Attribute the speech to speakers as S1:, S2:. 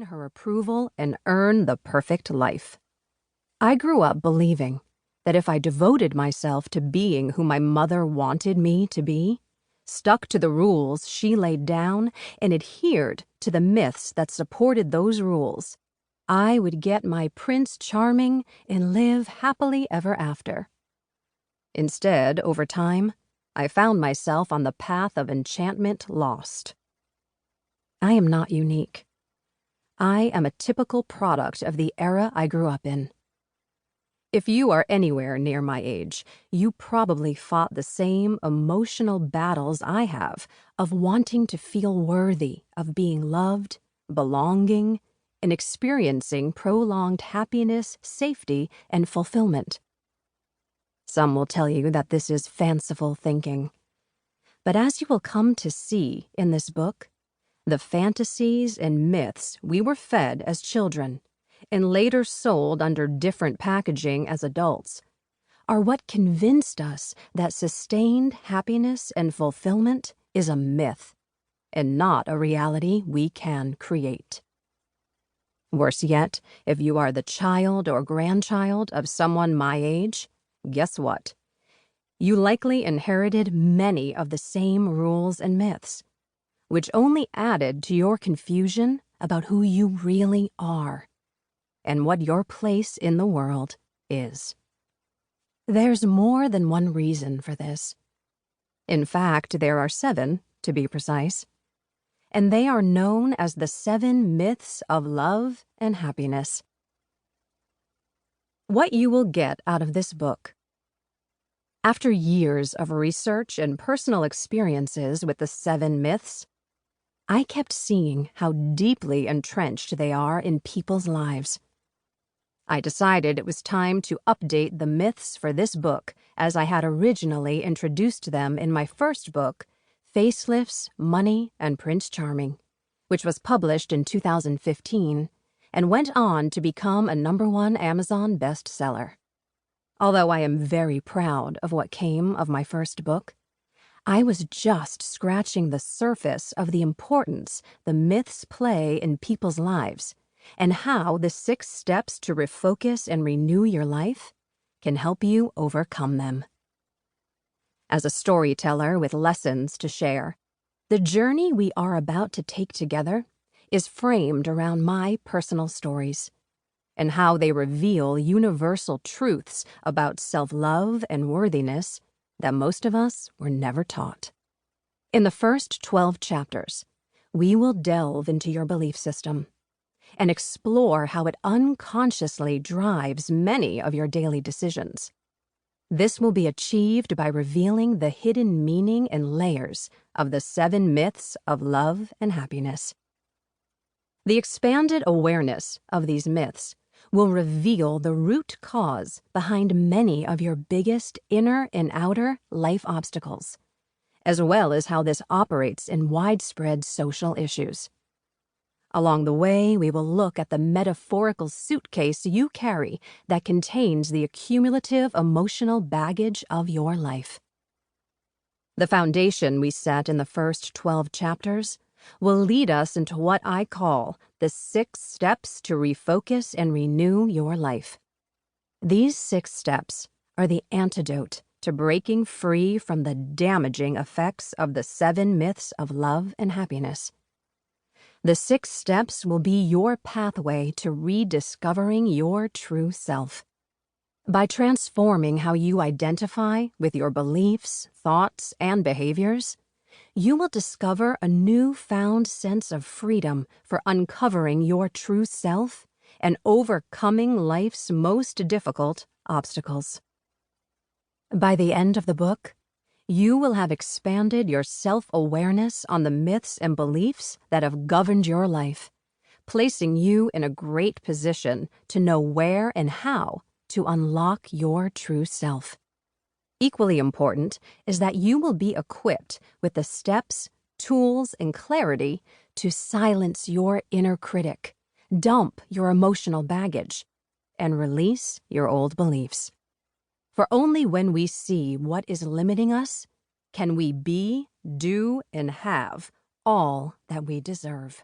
S1: gain her approval and earn the perfect life. I grew up believing that if I devoted myself to being who my mother wanted me to be, stuck to the rules she laid down, and adhered to the myths that supported those rules, I would get my Prince Charming and live happily ever after. Instead, over time, I found myself on the path of enchantment lost. I am not unique. I am a typical product of the era I grew up in. If you are anywhere near my age, you probably fought the same emotional battles I have of wanting to feel worthy of being loved, belonging, and experiencing prolonged happiness, safety, and fulfillment. Some will tell you that this is fanciful thinking. But as you will come to see in this book, the fantasies and myths we were fed as children and later sold under different packaging as adults are what convinced us that sustained happiness and fulfillment is a myth and not a reality we can create. Worse yet, if you are the child or grandchild of someone my age, guess what? You likely inherited many of the same rules and myths, which only added to your confusion about who you really are and what your place in the world is. There's more than one reason for this. In fact, there are 7, to be precise, and they are known as the 7 myths of love and happiness. What you will get out of this book. After years of research and personal experiences with the 7 myths, I kept seeing how deeply entrenched they are in people's lives. I decided it was time to update the myths for this book as I had originally introduced them in my first book, Facelifts, Money, and Prince Charming, which was published in 2015 and went on to become a #1 Amazon bestseller. Although I am very proud of what came of my first book, I was just scratching the surface of the importance the myths play in people's lives and how the 6 steps to refocus and renew your life can help you overcome them. As a storyteller with lessons to share, the journey we are about to take together is framed around my personal stories and how they reveal universal truths about self-love and worthiness that most of us were never taught. In the first 12 chapters, we will delve into your belief system and explore how it unconsciously drives many of your daily decisions. This will be achieved by revealing the hidden meaning and layers of the 7 myths of love and happiness. The expanded awareness of these myths will reveal the root cause behind many of your biggest inner and outer life obstacles, as well as how this operates in widespread social issues. Along the way, we will look at the metaphorical suitcase you carry that contains the accumulative emotional baggage of your life. The foundation we set in the first 12 chapters will lead us into what I call the 6 steps to refocus and renew your life. These 6 steps are the antidote to breaking free from the damaging effects of the 7 myths of love and happiness. The 6 steps will be your pathway to rediscovering your true self. By transforming how you identify with your beliefs, thoughts, and behaviors, you will discover a newfound sense of freedom for uncovering your true self and overcoming life's most difficult obstacles. By the end of the book, you will have expanded your self-awareness on the myths and beliefs that have governed your life, placing you in a great position to know where and how to unlock your true self. Equally important is that you will be equipped with the steps, tools, and clarity to silence your inner critic, dump your emotional baggage, and release your old beliefs. For only when we see what is limiting us can we be, do, and have all that we deserve.